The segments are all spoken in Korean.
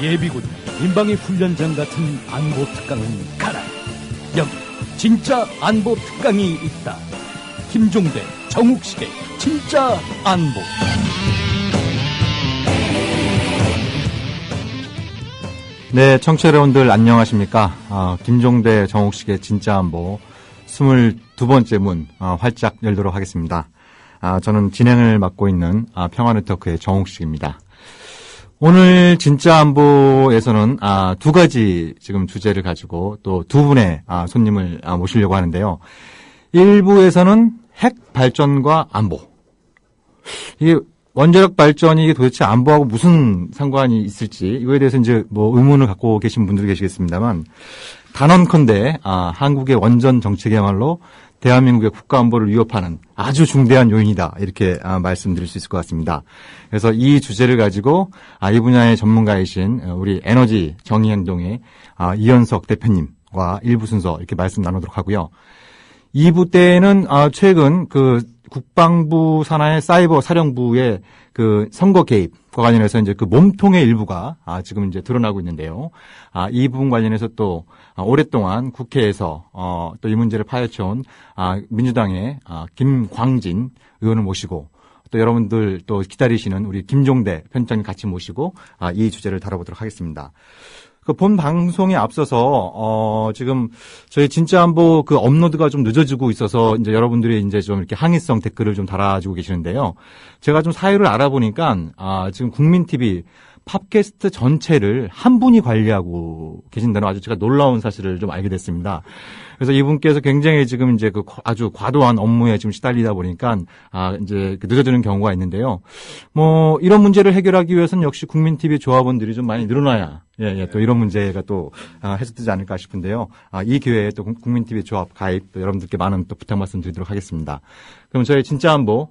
예비군, 민방위 훈련장 같은 안보 특강은 가라. 여기 진짜 안보 특강이 있다. 김종대, 정욱식의 진짜 안보. 네, 청취자 여러분들 안녕하십니까. 김종대, 정욱식의 진짜 안보 22번째 문 활짝 열도록 하겠습니다. 저는 진행을 맡고 있는 평화네트워크의 정욱식입니다. 오늘 진짜 안보에서는 두 가지 지금 주제를 가지고 또 두 분의 손님을 모시려고 하는데요. 1부에서는 핵 발전과 안보. 이게 원자력 발전이 이게 도대체 안보하고 무슨 상관이 있을지 이거에 대해서 이제 뭐 의문을 갖고 계신 분들이 계시겠습니다만, 단언컨대 한국의 원전 정책이야말로 대한민국의 국가 안보를 위협하는 아주 중대한 요인이다, 이렇게 말씀드릴 수 있을 것 같습니다. 그래서 이 주제를 가지고 이 분야의 전문가이신 우리 에너지 정의행동의 이현석 대표님과 1부 순서 이렇게 말씀 나누도록 하고요. 2부 때는 최근 그 국방부 산하의 사이버 사령부의 그 선거 개입과 관련해서 이제 그 몸통의 일부가 지금 이제 드러나고 있는데요. 이 부분 관련해서 또 오랫동안 국회에서 또 이 문제를 파헤쳐온 민주당의 김광진 의원을 모시고, 또 여러분들 또 기다리시는 우리 김종대 편집장님 같이 모시고 이 주제를 다뤄보도록 하겠습니다. 그 본 방송에 앞서서 지금 저희 진짜 안보 그 업로드가 좀 늦어지고 있어서 이제 여러분들이 이제 좀 이렇게 항의성 댓글을 좀 달아주고 계시는데요. 제가 좀 사유를 알아보니까 지금 국민 TV 팟캐스트 전체를 한 분이 관리하고 계신다는 아주 제가 놀라운 사실을 좀 알게 됐습니다. 그래서 이분께서 굉장히 지금 이제 그 아주 과도한 업무에 지금 시달리다 보니까 이제 늦어지는 경우가 있는데요. 뭐 이런 문제를 해결하기 위해서는 역시 국민 TV 조합원들이 좀 많이 늘어나야 또 이런 문제가 또 해소되지 않을까 싶은데요. 이 기회에 또 국민 TV 조합 가입 또 여러분들께 많은 또 부탁 말씀드리도록 하겠습니다. 그럼 저희 진짜 안보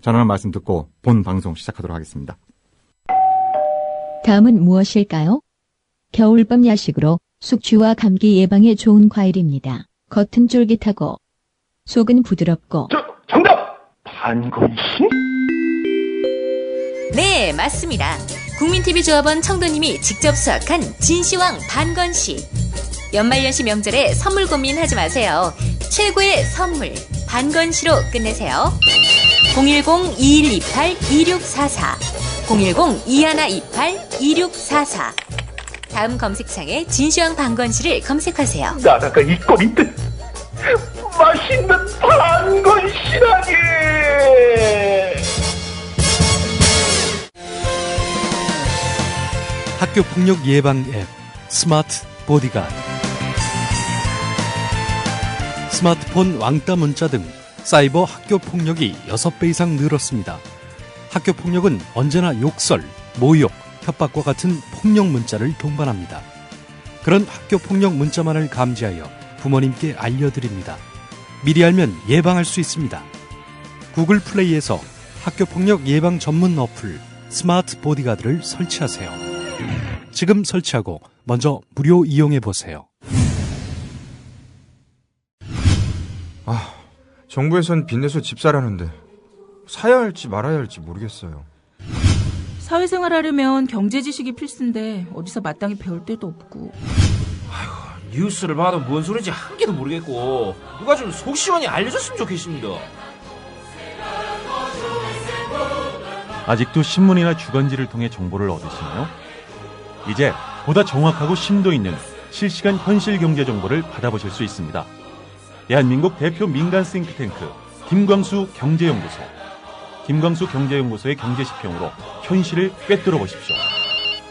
전하는 말씀 듣고 본 방송 시작하도록 하겠습니다. 다음은 무엇일까요? 겨울밤 야식으로 숙취와 감기 예방에 좋은 과일입니다. 겉은 쫄깃하고 속은 부드럽고. 정답! 반건심? 네, 맞습니다. 국민TV 조합원 청도님이 직접 수확한 진시황 반건시. 연말연시 명절에 선물 고민하지 마세요. 최고의 선물 반건시로 끝내세요. 010-2128-2644 010-2128-2644 다음 검색창에 진시황 반건시를 검색하세요. 나라가 있고 있듯 맛있는 반건시라니. 학교폭력 예방 앱 스마트 보디가드. 스마트폰 왕따 문자 등 사이버 학교폭력이 6배 이상 늘었습니다. 학교폭력은 언제나 욕설, 모욕, 협박과 같은 폭력 문자를 동반합니다. 그런 학교폭력 문자만을 감지하여 부모님께 알려드립니다. 미리 알면 예방할 수 있습니다. 구글 플레이에서 학교폭력 예방 전문 어플 스마트 보디가드를 설치하세요. 지금 설치하고 먼저 무료 이용해보세요. 정부에선 빚내서 집 사라는데 사야 할지 말아야 할지 모르겠어요. 사회생활 하려면 경제 지식이 필수인데 어디서 마땅히 배울 데도 없고. 뉴스를 봐도 뭔 소리인지 한 개도 모르겠고 누가 좀 속 시원히 알려줬으면 좋겠습니다. 아직도 신문이나 주간지를 통해 정보를 얻으시나요? 이제 보다 정확하고 심도 있는 실시간 현실 경제 정보를 받아보실 수 있습니다. 대한민국 대표 민간 싱크탱크 김광수 경제연구소. 김광수 경제연구소의 경제시평으로 현실을 꿰뚫어 보십시오.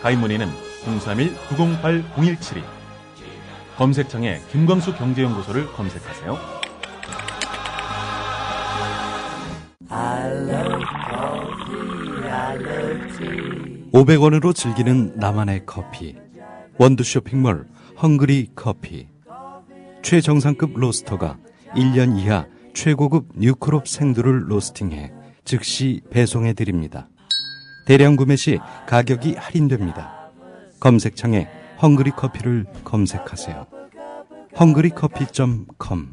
가입 문의는 031-908-0172. 검색창에 김광수 경제연구소를 검색하세요. 500원으로 즐기는 나만의 커피. 원두 쇼핑몰 헝그리 커피. 최정상급 로스터가 1년 이하 최고급 뉴크롭 생두를 로스팅해 즉시 배송해드립니다. 대량 구매 시 가격이 할인됩니다. 검색창에 헝그리 커피를 검색하세요. 헝그리커피.com.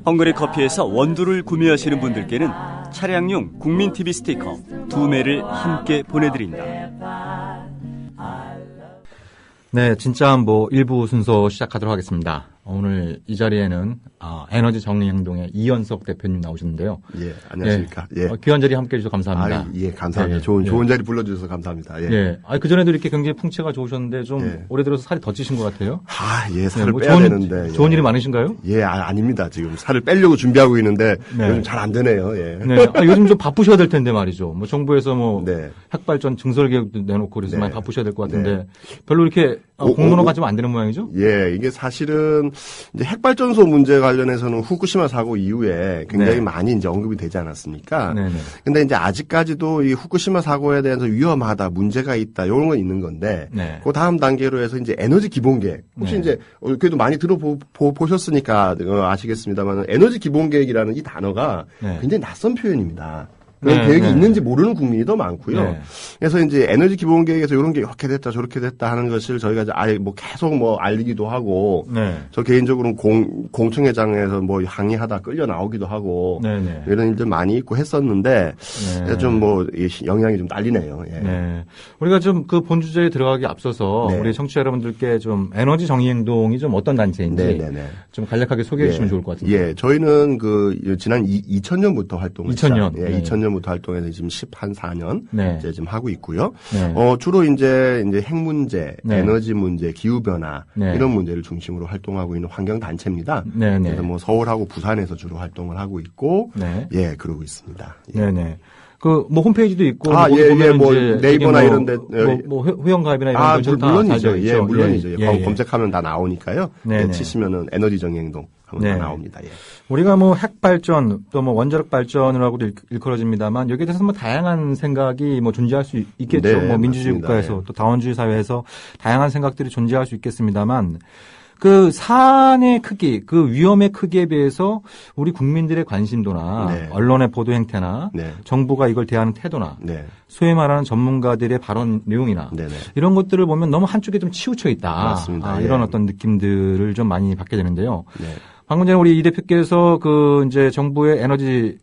헝그리 커피에서 원두를 구매하시는 분들께는 차량용 국민TV 스티커 2매를 함께 보내드린다. 네, 진짜 뭐 1부 순서 시작하도록 하겠습니다. 오늘 이 자리에는 에너지 정리행동의 이현석 대표님 나오셨는데요. 예, 안녕하십니까. 예. 귀한 자리 함께해 주셔서 감사합니다. 예, 감사합니다. 좋은 자리 불러주셔서 감사합니다. 예. 예. 그전에도 이렇게 굉장히 풍채가 좋으셨는데 좀 올해 들어서 살이 더 찌신 것 같아요. 예, 살을 빼야 되는데. 좋은 일이 많으신가요? 예, 아닙니다. 지금 살을 빼려고 준비하고 있는데 요즘 잘 안 되네요. 예. 네. 요즘 좀 바쁘셔야 될 텐데 말이죠. 뭐 정부에서 핵발전 증설 계획도 내놓고 그래서 많이 바쁘셔야 될 것 같은데 별로 이렇게 공론화가 좀 안 되는 모양이죠? 예, 이게 사실은 이제 핵발전소 문제 관련해서는 후쿠시마 사고 이후에 굉장히 많이 이제 언급이 되지 않았습니까? 근데 이제 아직까지도 이 후쿠시마 사고에 대해서 위험하다, 문제가 있다, 이런 건 있는 건데, 그 다음 단계로 해서 이제 에너지 기본계획. 혹시 이제 그래도 많이 들어보셨으니까 아시겠습니다만, 에너지 기본계획이라는 이 단어가 굉장히 낯선 표현입니다. 그런 계획이 있는지 모르는 국민이 더 많고요. 그래서 이제 에너지 기본 계획에서 이런 게 이렇게 됐다 저렇게 됐다 하는 것을 저희가 이제 계속 알리기도 하고, 저 개인적으로는 공청회장에서 항의하다 끌려 나오기도 하고, 이런 일들 많이 있고 했었는데, 좀 영향이 좀 딸리네요. 예. 우리가 좀 그 본 주제에 들어가기 앞서서 우리 청취자 여러분들께 좀 에너지 정의 행동이 좀 어떤 단체인지 좀 간략하게 소개해 주시면 좋을 것 같습니다. 예, 저희는 지난 2000년부터 활동을 2000년부터 활동해서 지금 14년 이제 지금 하고 있고요. 주로 이제 핵 문제, 에너지 문제, 기후 변화 이런 문제를 중심으로 활동하고 있는 환경 단체입니다. 그래서 서울하고 부산에서 주로 활동을 하고 있고, 그러고 있습니다. 네네. 홈페이지도 있고. 네이버나 이런데. 회원가입이나 이런 거 다 물론이죠. 예, 물론이죠. 검색하면 다 나오니까요. 치시면은 에너지 정의행동 하면 다 나옵니다. 예. 우리가 핵발전 또 원자력 발전이라고도 일컬어집니다만 여기에 대해서 다양한 생각이 존재할 수 있겠죠. 민주주의 국가에서 또 다원주의 사회에서 다양한 생각들이 존재할 수 있겠습니다만 그 사안의 크기, 그 위험의 크기에 비해서 우리 국민들의 관심도나 언론의 보도 행태나 정부가 이걸 대하는 태도나 소위 말하는 전문가들의 발언 내용이나 이런 것들을 보면 너무 한쪽에 좀 치우쳐 있다. 맞습니다. 이런 어떤 느낌들을 좀 많이 받게 되는데요. 방금 전에 우리 이 대표께서 이제 정부의 에너지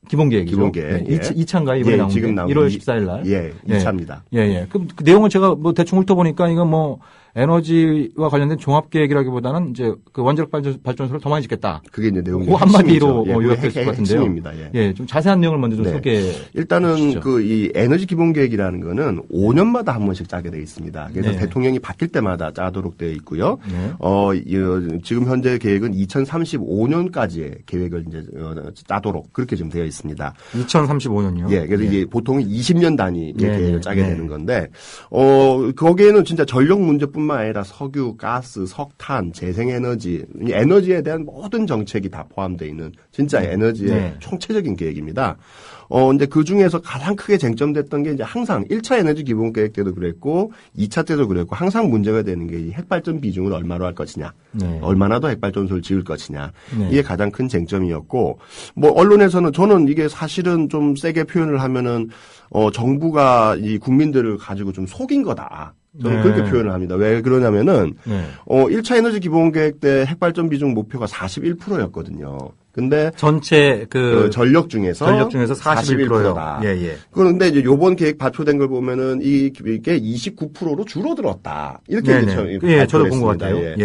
기본계획이죠. 기본계획. 2차인가요? 이번에 나온 게? 지금 1월 14일 날. 2차입니다. 그럼 그 내용을 제가 대충 훑어보니까 이거 에너지와 관련된 종합계획이라기보다는 이제 원자력 발전소를 더 많이 짓겠다. 그게 이제 내용이 그 한마디로 요약될 것 같은데요. 예. 좀 자세한 내용을 먼저 좀 소개해 일단은 이 에너지 기본계획이라는 거는 5년마다 한 번씩 짜게 되어 있습니다. 그래서 대통령이 바뀔 때마다 짜도록 되어 있고요. 지금 현재 계획은 2035년까지의 계획을 이제 짜도록 그렇게 지금 되어 있습니다. 2035년요? 예. 그래서 이게 보통 20년 단위의 계획을 짜게 되는 건데, 거기에는 진짜 전력 문제뿐만 아니라 석유, 가스, 석탄, 재생에너지, 에너지에 대한 모든 정책이 다 포함되어 있는 진짜 에너지의 총체적인 계획입니다. 근데 그 중에서 가장 크게 쟁점됐던 게 이제 항상 1차 에너지 기본 계획 때도 그랬고 2차 때도 그랬고 항상 문제가 되는 게 이 핵발전 비중을 얼마로 할 것이냐. 얼마나 더 핵발전소를 지을 것이냐. 이게 가장 큰 쟁점이었고 언론에서는 저는 이게 사실은 좀 세게 표현을 하면은 정부가 이 국민들을 가지고 좀 속인 거다. 저는 그렇게 표현을 합니다. 왜 그러냐면은 1차 에너지 기본 계획 때 핵발전 비중 목표가 41%였거든요. 근데 전체 전력 중에서 41%다. 그런데 이제 요번 계획 발표된 걸 보면은 이게 29%로 줄어들었다. 이렇게 저도 본 것 같아요.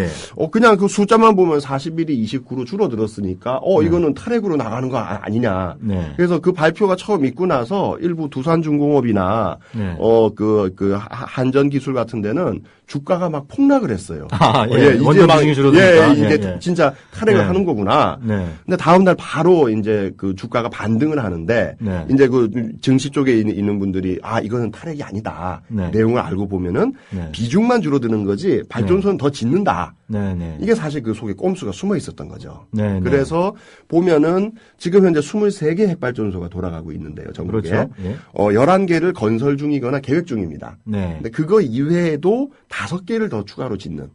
그냥 그 숫자만 보면 41이 29로 줄어들었으니까 이거는 탈핵으로 나가는 거 아니냐. 그래서 그 발표가 처음 있고 나서 일부 두산중공업이나 한전 기술 같은 데는 주가가 막 폭락을 했어요. 원전 비중이 줄어드니까. 이게 진짜 탈핵을 하는 거구나. 근데 다음 날 바로 이제 그 주가가 반등을 하는데 이제 그 증시 쪽에 있는 분들이 이거는 탈핵이 아니다. 내용을 알고 보면은 비중만 줄어드는 거지 발전소는 더 짓는다. 이게 사실 그 속에 꼼수가 숨어 있었던 거죠. 그래서 보면은 지금 현재 23개 핵발전소가 돌아가고 있는데요. 전국에. 그렇죠. 11개를 건설 중이거나 계획 중입니다. 근데 그거 이외에도 5개를 더 추가로 짓는.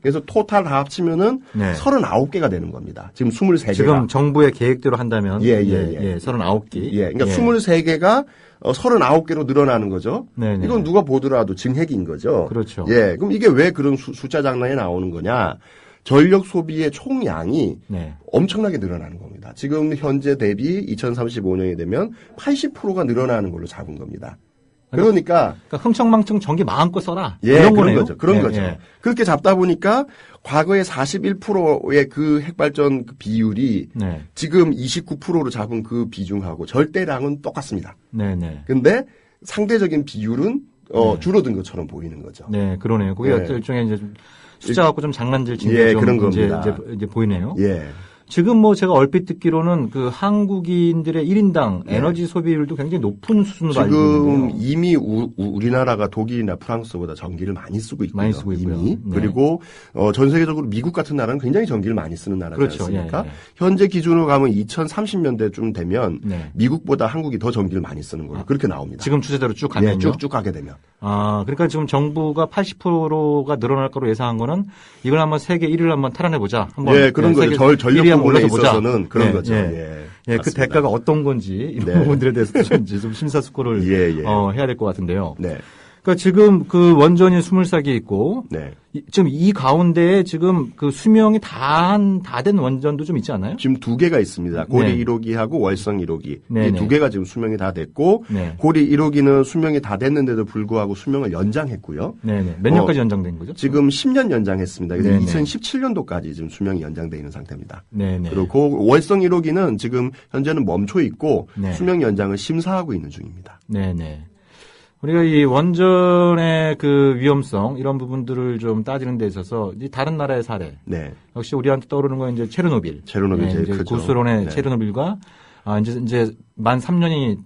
그래서 토탈 다 합치면은 39개가 되는 겁니다. 지금 23개가. 지금 정부의 계획대로 한다면 39개. 그러니까 23개가 39개로 늘어나는 거죠. 이건 누가 보더라도 증핵인 거죠. 그렇죠. 그럼 이게 왜 그런 숫자 장난이 나오는 거냐? 전력 소비의 총량이 엄청나게 늘어나는 겁니다. 지금 현재 대비 2035년이 되면 80%가 늘어나는 걸로 잡은 겁니다. 그러니까 흥청망청 전기 마음껏 써라. 예, 이런 그런 거네요. 거죠. 그런 예, 거죠. 예. 그렇게 잡다 보니까 과거에 41%의 그 핵발전 비율이 네. 지금 29%로 잡은 그 비중하고 절대량은 똑같습니다. 네네. 근데 상대적인 비율은 줄어든 것처럼 보이는 거죠. 네, 그러네요. 그게 네. 일종의 이제 좀 숫자 갖고 좀 장난질 친 예, 좀 그런 겁니다. 이제 보이네요. 예. 지금 뭐 제가 얼핏 듣기로는 그 한국인들의 1인당 에너지 소비율도 굉장히 높은 수준으로 알고 있는데요. 지금 이미 우리나라가 독일이나 프랑스보다 전기를 많이 쓰고 있고요. 많이 쓰고 있고요. 이미. 네. 그리고 전 세계적으로 미국 같은 나라는 굉장히 전기를 많이 쓰는 나라지 그렇죠. 않습니까? 예, 예. 현재 기준으로 가면 2030년대쯤 되면 네. 미국보다 한국이 더 전기를 많이 쓰는 걸로 그렇게 나옵니다. 지금 추세대로 쭉 가면요. 예, 쭉쭉 가게 되면. 아, 그러니까 지금 정부가 80%가 늘어날 거로 예상한 거는 이걸 한번 세계 1위를 한번 탈환해 보자. 한번 예, 그런 거죠. 전력 부분에 있어서는 그런 거죠. 예, 그 맞습니다. 대가가 어떤 건지 이런 부분들에 대해서 좀 심사숙고를 해야 될 것 같은데요. 네. 그러니까 지금 그 원전이 20싹이 있고 네. 지금 이 가운데에 지금 그 수명이 다 된 원전도 좀 있지 않아요? 지금 2개가 있습니다. 고리 네. 1호기하고 월성 1호기. 네, 이 네. 2개가 지금 수명이 다 됐고 네. 고리 1호기는 수명이 다 됐는데도 불구하고 수명을 연장했고요. 네네. 몇 년까지 연장된 거죠? 지금 10년 연장했습니다. 그래서 네네. 2017년도까지 지금 수명이 연장되어 있는 상태입니다. 네네. 그리고 월성 1호기는 지금 현재는 멈춰 있고 네. 수명 연장을 심사하고 있는 중입니다. 네네. 우리가 이 원전의 그 위험성 이런 부분들을 좀 따지는 데 있어서 이 다른 나라의 사례. 네. 역시 우리한테 떠오르는 건 이제 체르노빌. 제일 이제 크죠. 구스론의 네. 체르노빌과 이제 만 3년이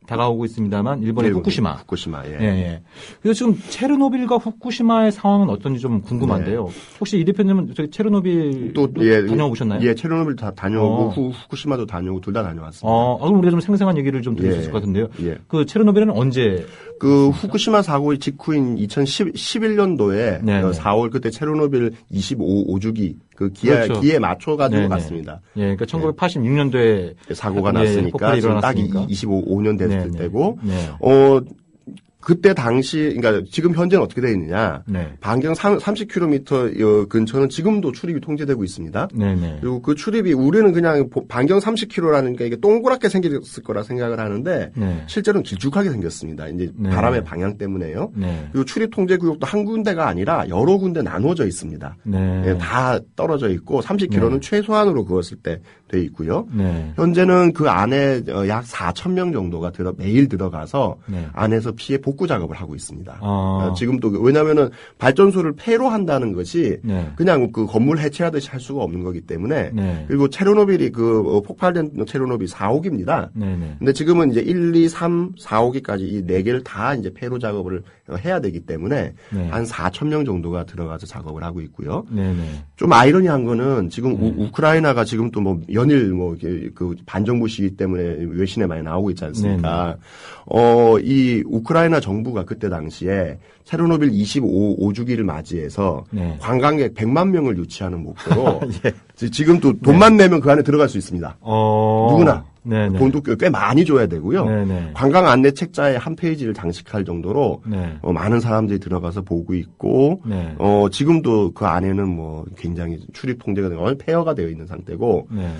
다가오고 있습니다만 일본의 후쿠시마. 후쿠시마. 예. 예, 예. 그래서 지금 체르노빌과 후쿠시마의 상황은 어떤지 좀 궁금한데요. 혹시 이 대표님은 저기 체르노빌 다녀오셨나요? 예, 체르노빌 다 다녀오고 후쿠시마도 다녀오고 둘 다 다녀왔습니다. 그럼 우리가 좀 생생한 얘기를 좀 들을 수 있을 것 같은데요. 예. 그 체르노빌은 언제? 그 후쿠시마 사고의 직후인 2011년도에 네, 네. 4월 그때 체르노빌 25주기 그 기에 맞춰 가지고 네네. 갔습니다. 예, 그러니까 1986년도에 사고가 났으니까 지금 딱 25년 됐을 네네. 때고 네. 그때 당시 그러니까 지금 현재는 어떻게 되어 있느냐? 네. 반경 30km 근처는 지금도 출입이 통제되고 있습니다. 네네. 그리고 그 출입이 우리는 그냥 반경 30km라는 게 이게 동그랗게 생겼을 거라 생각을 하는데 네. 실제로는 길쭉하게 생겼습니다. 이제 네. 바람의 방향 때문에요. 네. 그리고 출입 통제 구역도 한 군데가 아니라 여러 군데 나눠져 있습니다. 네. 예, 다 떨어져 있고 30km는 네. 최소한으로 그었을 때 돼 있고요. 네. 현재는 그 안에 약 4,000명 정도가 매일 들어가서 네. 안에서 피해 복구 작업을 하고 있습니다. 아. 지금도 왜냐하면은 발전소를 폐로 한다는 것이 네. 그냥 그 건물 해체하듯이 할 수가 없는 거기 때문에 네. 그리고 체르노빌이 폭발된 체르노빌 4호기입니다. 네네. 근데 지금은 이제 1, 2, 3, 4호기까지 이 4개를 다 이제 폐로 작업을 해야 되기 때문에 네. 한 4,000명 정도가 들어가서 작업을 하고 있고요. 네네. 좀 아이러니한 거는 지금 우크라이나가 지금 또 뭐 연일 그 반정부 시기 때문에 외신에 많이 나오고 있지 않습니까? 이 우크라이나 정부가 그때 당시에 체르노빌 25주기를 맞이해서 네. 관광객 100만 명을 유치하는 목표로 지금 또 돈만 내면 그 안에 들어갈 수 있습니다. 누구나. 네네. 돈도 꽤 많이 줘야 되고요. 네네. 관광 안내 책자에 한 페이지를 장식할 정도로 네. 많은 사람들이 들어가서 보고 있고 네. 지금도 그 안에는 뭐 굉장히 출입 통제가 폐허가 되어 있는 상태고 네.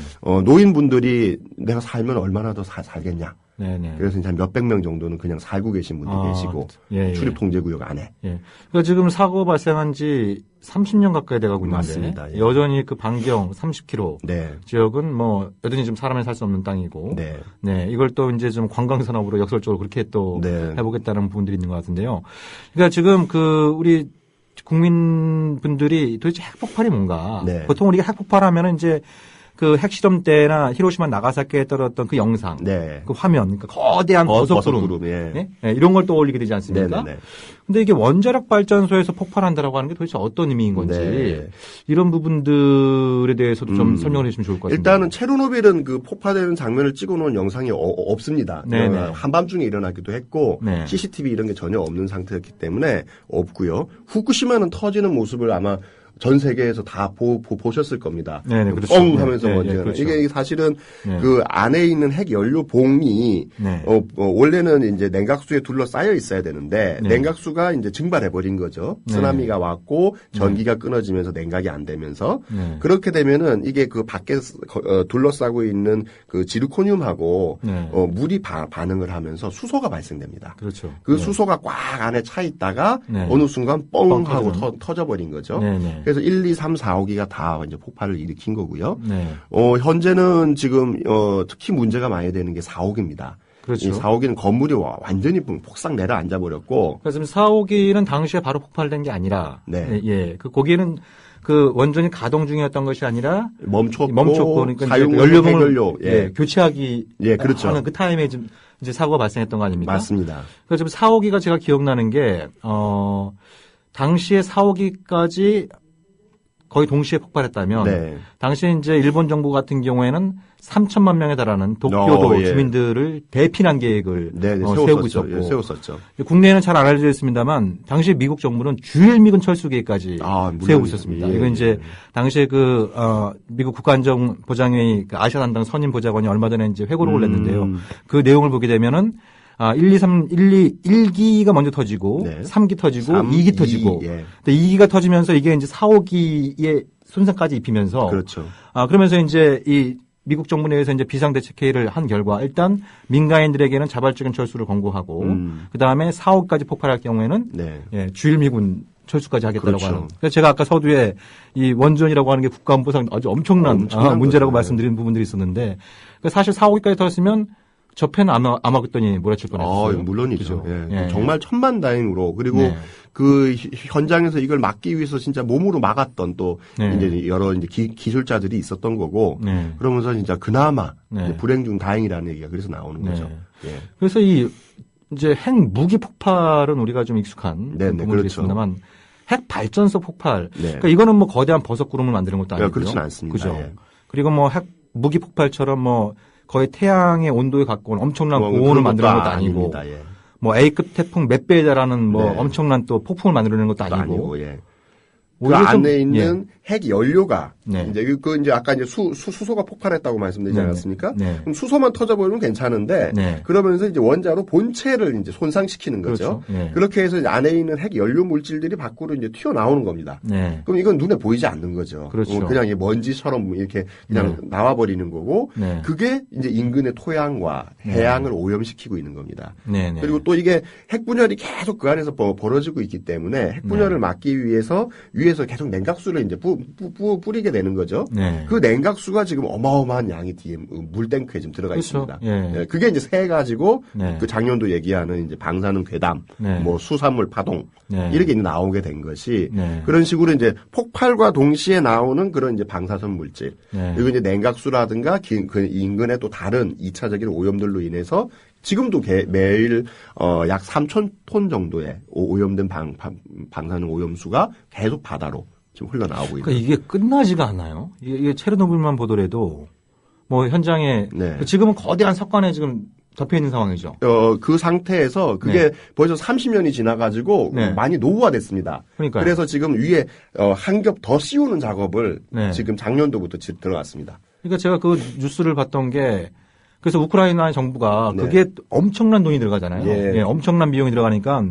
노인분들이 내가 살면 얼마나 더 살겠냐. 네네. 그래서 이제 한 몇백 명 정도는 그냥 살고 계신 분도 계시고 예, 예. 출입 통제 구역 안에. 예. 그러니까 지금 사고 발생한 지 30년 가까이 돼가고 있는데 맞습니다. 예. 여전히 그 반경 30km 네. 지역은 뭐 여전히 좀 사람이 살 수 없는 땅이고 네. 네. 이걸 또 이제 좀 관광 산업으로 역설적으로 그렇게 또 네. 해보겠다는 부분들이 있는 것 같은데요. 그러니까 지금 그 우리 국민분들이 도대체 핵폭발이 뭔가 네. 보통 우리가 핵폭발하면은 이제 그 핵실험 때나 히로시마 나가사키에 떨어졌던 그 영상, 네. 그 화면, 그러니까 거대한 버섯구름, 예. 네? 네, 이런 걸 떠올리게 되지 않습니까? 네네네. 근데 이게 원자력 발전소에서 폭발한다라고 하는 게 도대체 어떤 의미인 건지 네. 이런 부분들에 대해서도 좀 설명을 해주시면 좋을 것 같습니다. 일단은 체르노빌은 그 폭파되는 장면을 찍어놓은 영상이 없습니다. 네네. 한밤중에 일어나기도 했고 네. CCTV 이런 게 전혀 없는 상태였기 때문에 없고요. 후쿠시마는 터지는 모습을 아마 전 세계에서 다 보셨을 겁니다. 네네, 그렇죠. 뻥 하면서 네, 먼저. 네, 그렇죠. 이게 사실은 네. 그 안에 있는 핵 연료 봉이 네. 원래는 이제 냉각수에 둘러싸여 있어야 되는데 네. 냉각수가 이제 증발해버린 거죠. 네. 쓰나미가 왔고 전기가 끊어지면서 냉각이 안 되면서 네. 그렇게 되면은 이게 그 밖에 둘러싸고 있는 그 지르코늄하고 네. 물이 반응을 하면서 수소가 발생됩니다. 그렇죠. 그 네. 수소가 꽉 안에 차 있다가 네. 어느 순간 뻥 하고 터지는. 터져버린 거죠. 네, 네. 그래서 1, 2, 3, 4, 5기가 다 이제 폭발을 일으킨 거고요. 네. 현재는 지금 특히 문제가 많이 되는 게 4, 5기입니다. 그렇죠. 이 4, 5기는 건물이 완전히 폭삭 내려앉아 버렸고. 그래서 지금 4, 5기는 당시에 바로 폭발된 게 아니라, 네. 예, 그 거기에는 그 원전이 가동 중이었던 것이 아니라 멈췄고, 그러니까 연료봉을 예, 교체하기 예, 그렇죠. 하는 그 타임에 좀 이제 사고가 발생했던 거 아닙니까? 맞습니다. 그래서 지금 4, 5기가 제가 기억나는 게 당시에 4, 5기까지 거의 동시에 폭발했다면 네. 당시에 이제 일본 정부 같은 경우에는 3천만 명에 달하는 도쿄도 예. 주민들을 대피난 계획을 세우고 있었고 예, 세웠었죠. 국내에는 잘 안 알려져 있습니다만 당시 미국 정부는 주일미군 철수 계획까지 세우고 있었습니다. 예. 이건 이제 당시에 그 미국 국가안전보장회의 그 아시아 담당 선임 보좌관이 얼마 전에 이제 회고를 올렸는데요. 그 내용을 보게 되면은 1기가 먼저 터지고, 네. 3기 터지고, 3, 2기 터지고. 예. 근데 2기가 터지면서 이게 이제 4, 5기의 손상까지 입히면서. 그렇죠. 그러면서 이제 이 미국 정부 내에서 이제 비상대책회의를 한 결과 일단 민간인들에게는 자발적인 철수를 권고하고, 그 다음에 4, 5기까지 폭발할 경우에는 네. 예, 주일미군 철수까지 하겠다라고 그렇죠. 하는. 그래서 제가 아까 서두에 이 원전이라고 하는 게 국가안보상 아주 엄청난 문제라고 거죠. 말씀드린 부분들이 있었는데, 사실 4, 5기까지 터졌으면 저패는 아마 그랬더니 몰아칠 뻔했어요. 물론이죠. 그죠? 예. 예. 정말 천만다행으로 그리고 네. 그 현장에서 이걸 막기 위해서 진짜 몸으로 막았던 또 네. 이제 여러 이제 기술자들이 있었던 거고 네. 그러면서 진짜 그나마 네. 이제 불행 중 다행이라는 얘기가 그래서 나오는 네. 거죠. 예. 그래서 이 이제 핵 무기 폭발은 우리가 좀 익숙한 네, 부분들이 그렇죠. 있습니다만 핵 발전소 폭발. 네. 그러니까 이거는 뭐 거대한 버섯 구름을 만드는 것도 아니고요. 그렇진 않습니다. 그죠. 예. 그리고 뭐 핵 무기 폭발처럼 뭐 거의 태양의 온도에 가까운 엄청난 고온을 그런 만드는 것도 것도 아니고 아닙니다. 예. 뭐 A급 태풍 몇 배에 달하는 뭐 네. 엄청난 또 폭풍을 만들어내는 것도 아니고. 예. 그 오히려 좀- 안에 있는 핵 연료가 네. 이제 이제 아까 이제 수소가 폭발했다고 말씀드리지 네. 않았습니까? 네. 그럼 수소만 터져버리면 괜찮은데 네. 그러면서 이제 원자로 본체를 이제 손상시키는 거죠. 그렇죠. 네. 그렇게 해서 이제 안에 있는 핵 연료 물질들이 밖으로 이제 튀어나오는 겁니다. 네. 그럼 이건 눈에 보이지 않는 거죠. 그렇죠. 그냥 이 먼지처럼 이렇게 그냥 나와버리는 거고 네. 그게 이제 인근의 토양과 해양을 오염시키고 있는 겁니다. 네. 네. 그리고 또 이게 핵분열이 계속 그 안에서 벌어지고 있기 때문에 핵분열을 막기 위해서 위에서 계속 냉각수를 이제 뿌리게 되는 거죠. 네. 그 냉각수가 지금 어마어마한 양이 뒤에 물탱크에 지금 들어가 그렇죠. 있습니다. 예. 그게 이제 새 가지고 네. 그 작년도 얘기하는 이제 방사능 괴담, 네. 뭐 수산물 파동 네. 이렇게 이제 나오게 된 것이 네. 그런 식으로 이제 폭발과 동시에 나오는 그런 이제 방사선 물질 네. 그리고 이제 냉각수라든가 그 인근의 또 다른 2차적인 오염들로 인해서 지금도 매일 약 3,000톤 정도의 오염된 방사능 오염수가 계속 바다로 지금 흘러나오고 있는. 그러니까 이게 끝나지가 않아요. 이게 체르노빌만 보더라도 뭐 현장에 네. 지금은 거대한 석관에 지금 덮여 있는 상황이죠. 그 상태에서 그게 벌써 30년이 지나가지고 네. 많이 노후화됐습니다. 그러니까요. 그래서 지금 위에 한 겹 더 씌우는 작업을 네. 지금 작년도부터 들어갔습니다. 그러니까 제가 그 뉴스를 봤던 게 그래서 우크라이나 정부가 네. 그게 엄청난 돈이 들어가잖아요. 예. 예, 엄청난 비용이 들어가니까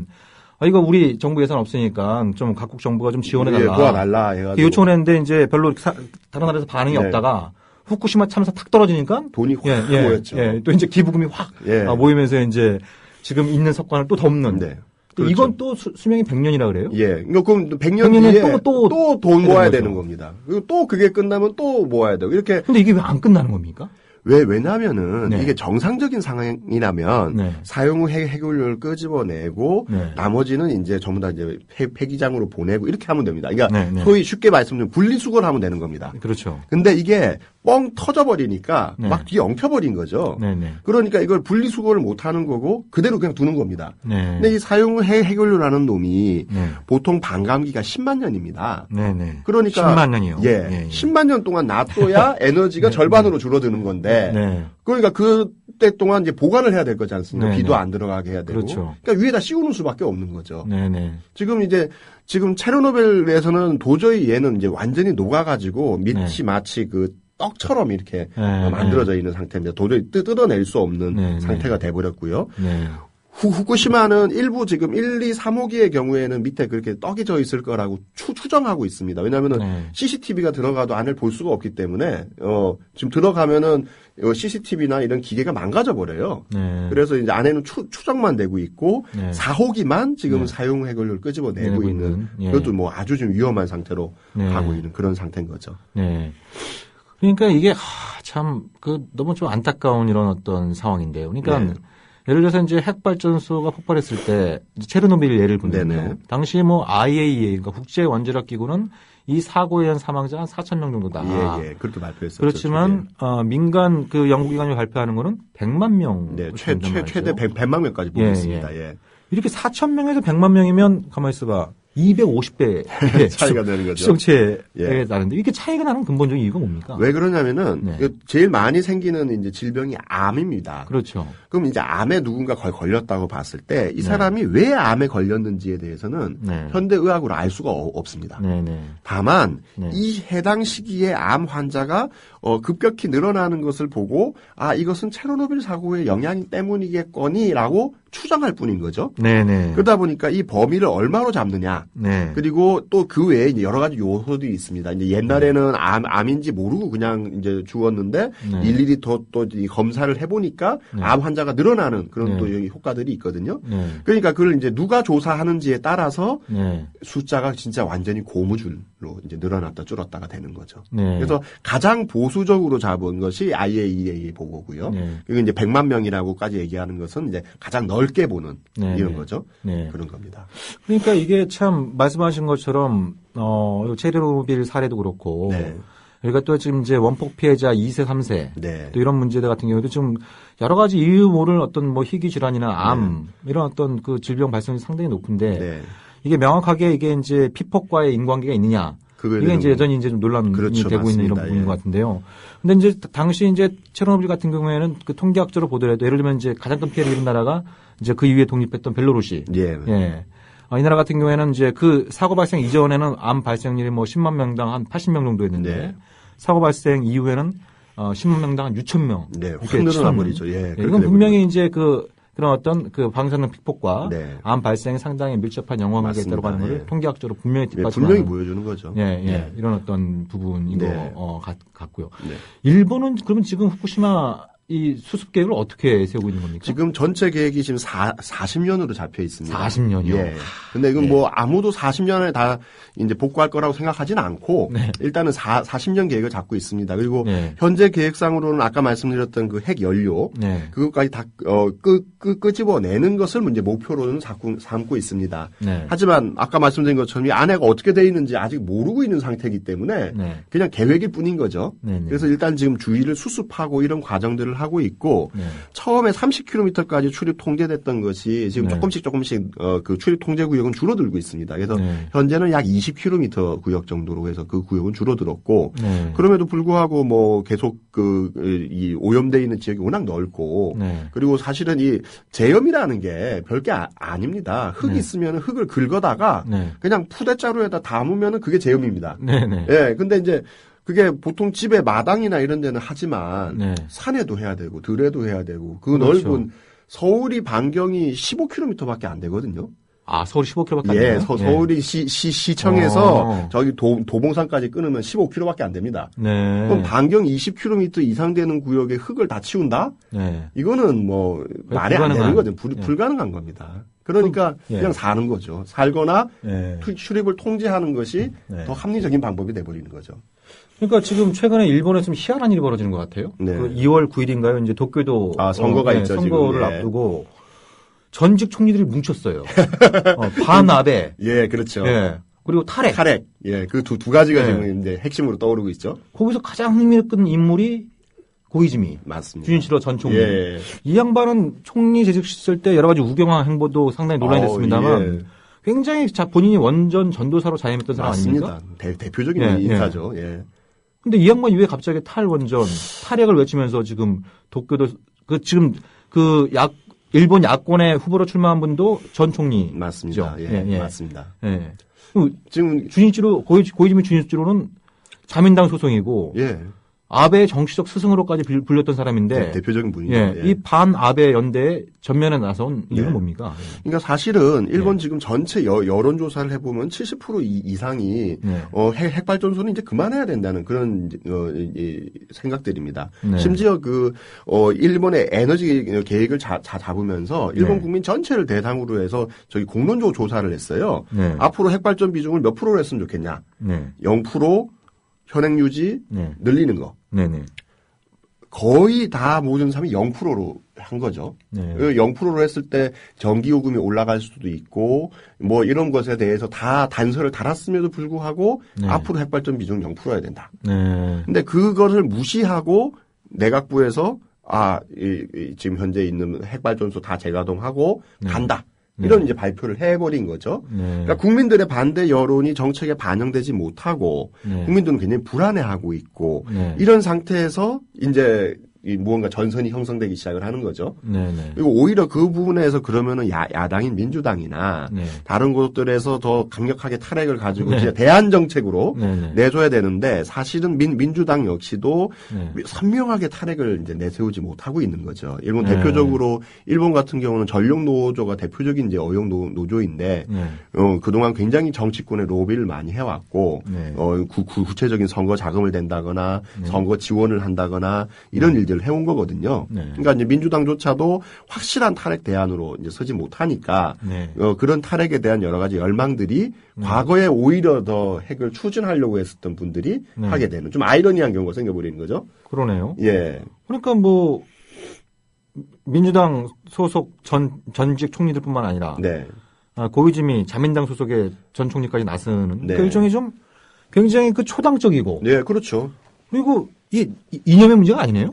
이거 우리 정부 예산 없으니까 좀 각국 정부가 좀 지원해달라. 도와달라 해가지고 요청을 했는데 이제 별로 다른 나라에서 반응이 네. 없다가 후쿠시마 참사 탁 떨어지니까 돈이 확 모였죠. 또 이제 기부금이 확 모이면서 이제 지금 있는 석관을 또 덮는. 네. 그렇죠. 이건 또 수명이 100년이라 그래요? 예. 그럼 100년 뒤에 또 돈 모아야 거죠. 되는 겁니다. 그리고 또 그게 끝나면 또 모아야 되고 이렇게. 근데 이게 왜 안 끝나는 겁니까? 왜냐면은 네. 이게 정상적인 상황이라면 네. 사용 후 핵연료를 끄집어내고 네. 나머지는 이제 전부 다 이제 폐기장으로 보내고 이렇게 하면 됩니다. 그러니까 네, 네. 소위 쉽게 말씀드리면 분리수거를 하면 되는 겁니다. 그렇죠. 근데 이게 뻥 터져버리니까 네. 막 뒤에 엉켜버린 거죠. 네, 네. 그러니까 이걸 분리수거를 못 하는 거고 그대로 그냥 두는 겁니다. 네. 근데 이 사용 후 핵연료라는 놈이 네. 보통 반감기가 10만 년입니다. 네, 네. 그러니까 10만 년이요. 예, 10만 년 동안 놔둬야 에너지가 절반으로 줄어드는 건데 네. 그러니까 그 때 동안 이제 보관을 해야 될 거지 않습니까? 네네. 비도 안 들어가게 해야 되고. 그렇죠. 그러니까 위에다 씌우는 수밖에 없는 거죠. 네네. 지금 체르노빌에서는 도저히 얘는 이제 완전히 녹아가지고 밑이 네. 마치 그 떡처럼 이렇게 네. 만들어져 있는 상태입니다. 도저히 뜯어낼 수 없는 네. 상태가 돼버렸고요. 네. 후쿠시마는 일부 지금 1, 2, 3호기의 경우에는 밑에 그렇게 떡이 져 있을 거라고 추정하고 있습니다. 왜냐하면은 네. CCTV가 들어가도 안을 볼 수가 없기 때문에 지금 들어가면은 CCTV나 이런 기계가 망가져 버려요. 네. 그래서 이제 안에는 추정만 되고 있고 네. 4호기만 지금 네. 사용 해결률을 끄집어내고 내고 있는 예. 그것도 뭐 아주 좀 위험한 상태로 네. 가고 있는 그런 상태인 거죠. 네. 그러니까 이게 참 너무 좀 안타까운 이런 어떤 상황인데요. 그러니까 네. 예를 들어서 이제 핵발전소가 폭발했을 때 체르노빌 예를 보면요. 네네. 당시 뭐 IAEA 그러니까 국제 원자력 기구는 이 사고에 의한 사망자가 한 4,000명 정도다. 예, 그렇게 발표했었죠. 그렇지만 민간 그 연구기관이 발표하는 거는 100만 명. 네, 최대 100만 명까지 보고 있습니다. 예. 이렇게 4,000명에서 100만 명이면 가만히 있어봐. 250배 차이가 되는 거죠. 시정체에 나는데 이게 차이가 나는 근본적인 이유가 뭡니까? 왜 그러냐면은 네. 제일 많이 생기는 이제 질병이 암입니다. 그렇죠. 그럼 이제 암에 누군가 걸렸다고 봤을 때 이 사람이 왜 암에 걸렸는지에 대해서는 현대 의학으로 알 수가 없습니다. 다만 이 해당 시기에 암 환자가 급격히 늘어나는 것을 보고 이것은 체르노빌 사고의 영향 때문이겠거니라고 추정할 뿐인 거죠. 그러다 보니까 이 범위를 얼마로 잡느냐. 그리고 또 그 외에 이제 여러 가지 요소들이 있습니다. 이제 옛날에는 암인지 모르고 그냥 이제 죽었는데 일일이 또 이 검사를 해보니까 암 환자가 늘어나는 그런 또 효과들이 있거든요. 그러니까 그걸 이제 누가 조사하는지에 따라서 숫자가 진짜 완전히 고무줄로 이제 늘어났다 줄었다가 되는 거죠. 그래서 가장 보수적으로 잡은 것이 IAEA 보고고요. 그리고 이제 100만 명이라고까지 얘기하는 것은 이제 가장 넓게 보는 이런 거죠. 그런 겁니다. 그러니까 이게 참 말씀하신 것처럼 체르노빌 사례도 그렇고 그러니까 또 지금 이제 원폭 피해자 2세, 3세 또 이런 문제들 같은 경우도 좀 여러 가지 이유 모를 어떤 뭐 희귀 질환이나 암 이런 어떤 그 질병 발생이 상당히 높은데 이게 명확하게 이게 이제 피폭과의 인관계가 있느냐 이게 이제 여전히 이제 좀 논란이 되고 맞습니다. 있는 이런 부분인 것 같은데요. 근데 이제 당시 이제 체르노빌 같은 경우에는 그 통계학적으로 보더라도 예를 들면 이제 가장 큰 피해를 입은 나라가 이제 그 이후에 독립했던 벨로루시. 이 나라 같은 경우에는 이제 그 사고 발생 이전에는 암 발생률이 뭐 10만 명당 한 80명 정도였는데 사고 발생 이후에는 10만 명당 한 6,000명. 확 늘어나 버리죠. 이건 분명히 이제 그런 어떤 그 방사능 피폭과 암 발생에 상당히 밀접한 연관관계가 있다고 하는 것을 통계학적으로 분명히 분명히 보여주는 거죠. 이런 어떤 부분인 것 같고요. 일본은 그러면 지금 후쿠시마 이 수습 계획을 어떻게 세우고 있는 겁니까? 지금 전체 계획이 지금 40년으로 잡혀 있습니다. 40년이요? 근데 이건 뭐 아무도 40년에 다 이제 복구할 거라고 생각하지는 않고 일단은 40년 계획을 잡고 있습니다. 그리고 현재 계획상으로는 아까 말씀드렸던 그 핵 연료 그것까지 다 끄집어내는 것을 이제 목표로는 삼고 있습니다. 하지만 아까 말씀드린 것처럼 이 안에가 어떻게 돼 있는지 아직 모르고 있는 상태이기 때문에 그냥 계획일 뿐인 거죠. 그래서 일단 지금 주위를 수습하고 이런 과정들을 하고 있고 처음에 30km까지 출입 통제됐던 것이 지금 조금씩 그 출입 통제 구역은 줄어들고 있습니다. 그래서 현재는 약 20km 구역 정도로 해서 그 구역은 줄어들었고 그럼에도 불구하고 뭐 계속 이 오염돼 있는 지역이 워낙 넓고 그리고 사실은 이 제염이라는 게 별게 아닙니다. 흙이 있으면 흙을 긁어다가 그냥 푸대자루에다 담으면 그게 제염입니다. 근데 이제 그게 보통 집의 마당이나 이런 데는 하지만 산에도 해야 되고 들에도 해야 되고 그 넓은 서울이 반경이 15km밖에 안 되거든요. 서울이 15km밖에 안 돼요? 서울이 시청에서 저기 도봉산까지 끊으면 15km밖에 안 됩니다. 그럼 반경 20km 이상 되는 구역에 흙을 다 치운다? 이거는 뭐 말이 안 되는 거죠. 불가능한 겁니다. 그러니까 그냥 사는 거죠. 살거나 출입을 통제하는 것이 더 합리적인 방법이 돼버리는 거죠. 그러니까 지금 최근에 일본에서 좀 희한한 일이 벌어지는 것 같아요. 그 2월 9일인가요? 이제 도쿄도 선거가 있죠. 선거를 앞두고 전직 총리들이 뭉쳤어요. 반아베. 그렇죠. 그리고 탈핵. 그 두 가지가 지금 이제 핵심으로 떠오르고 있죠. 거기서 가장 흥미있는 인물이 고이즈미. 맞습니다. 주니치로 전 총리. 이 양반은 총리 재직 시절 때 여러 가지 우경화 행보도 상당히 논란이 됐습니다만 굉장히 본인이 원전 전도사로 자임했던 사람 아닙니까? 대표적인 인사죠. 근데 이 양반이 왜 갑자기 탈원전, 탈핵을 외치면서 지금 도쿄도 지금 일본 야권의 후보로 출마한 분도 전 총리. 맞습니다. 예, 맞습니다. 예. 지금 주니치로, 고이즈미 주니치로는 자민당 소송이고. 예. 아베의 정치적 스승으로까지 불렸던 사람인데. 네, 대표적인 분이죠. 예. 이 반-아베 연대에 전면에 나선 이유는 뭡니까? 그러니까 사실은 일본 지금 전체 여론조사를 해보면 70% 이상이 핵발전소는 이제 그만해야 된다는 그런 생각들입니다. 심지어 일본의 에너지 계획을 잡으면서 일본 국민 전체를 대상으로 해서 공론적 조사를 했어요. 앞으로 핵발전 비중을 몇 프로로 했으면 좋겠냐? 0%, 현행 유지, 늘리는 거. 네네. 거의 다 모든 사람이 0%로 한 거죠. 0%로 했을 때 전기요금이 올라갈 수도 있고, 뭐 이런 것에 대해서 다 단서를 달았음에도 불구하고, 앞으로 핵발전 비중 0%여야 된다. 근데 그것을 무시하고 내각부에서, 지금 현재 있는 핵발전소 다 재가동하고 간다. 이런 이제 발표를 해버린 거죠. 그러니까 국민들의 반대 여론이 정책에 반영되지 못하고 국민들은 굉장히 불안해하고 있고 이런 상태에서 이제 무언가 전선이 형성되기 시작을 하는 거죠. 그리고 오히려 그 부분에서 그러면은 야당인 민주당이나 다른 곳들에서 더 강력하게 탈핵을 가지고 진짜 대안 정책으로 내줘야 되는데 사실은 민주당 역시도 선명하게 탈핵을 이제 내세우지 못하고 있는 거죠. 일본 대표적으로 일본 같은 경우는 전력 노조가 대표적인 이제 어용 노조인데 그동안 굉장히 정치권에 로비를 많이 해왔고 구체적인 선거 자금을 댄다거나 선거 지원을 한다거나 이런 일들 해온 거거든요. 그러니까 이제 민주당조차도 확실한 탈핵 대안으로 이제 서지 못하니까 그런 탈핵에 대한 여러 가지 열망들이 과거에 오히려 더 핵을 추진하려고 했었던 분들이 하게 되는 좀 아이러니한 경우가 생겨버리는 거죠. 그러네요. 예. 그러니까 뭐 민주당 소속 전직 총리들뿐만 아니라 고이즈미 자민당 소속의 전 총리까지 나서는 그 일종이 좀 굉장히 초당적이고. 네, 그렇죠. 그리고 이 이념의 문제가 아니네요.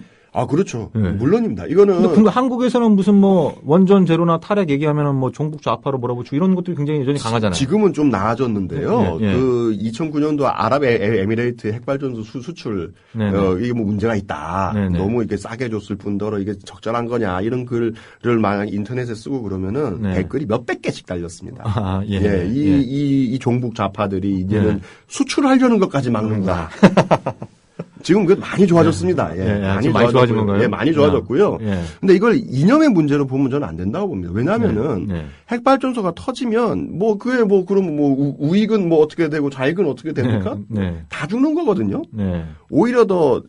그렇죠. 물론입니다. 이거는. 근데 한국에서는 무슨 뭐 원전 제로나 탈핵 얘기하면은 뭐 종북 좌파로 몰아붙이고 이런 것들이 굉장히 여전히 강하잖아요. 지금은 좀 나아졌는데요. 2009년도 아랍에미레이트 핵발전소 수출, 이게 뭐 문제가 있다. 너무 이렇게 싸게 줬을 뿐더러 이게 적절한 거냐. 이런 글을 만약 인터넷에 쓰고 그러면은 댓글이 몇백 개씩 달렸습니다. 이 종북 좌파들이 이제는 수출하려는 것까지 막는다. 지금 그래도 많이 좋아졌습니다. 많이 좋아진 건가요? 많이 좋아졌고요. 근데 이걸 이념의 문제로 보면 저는 안 된다고 봅니다. 왜냐하면은 핵발전소가 터지면 그러면 우익은 뭐 어떻게 되고 좌익은 어떻게 됩니까? 다 죽는 거거든요. 오히려 더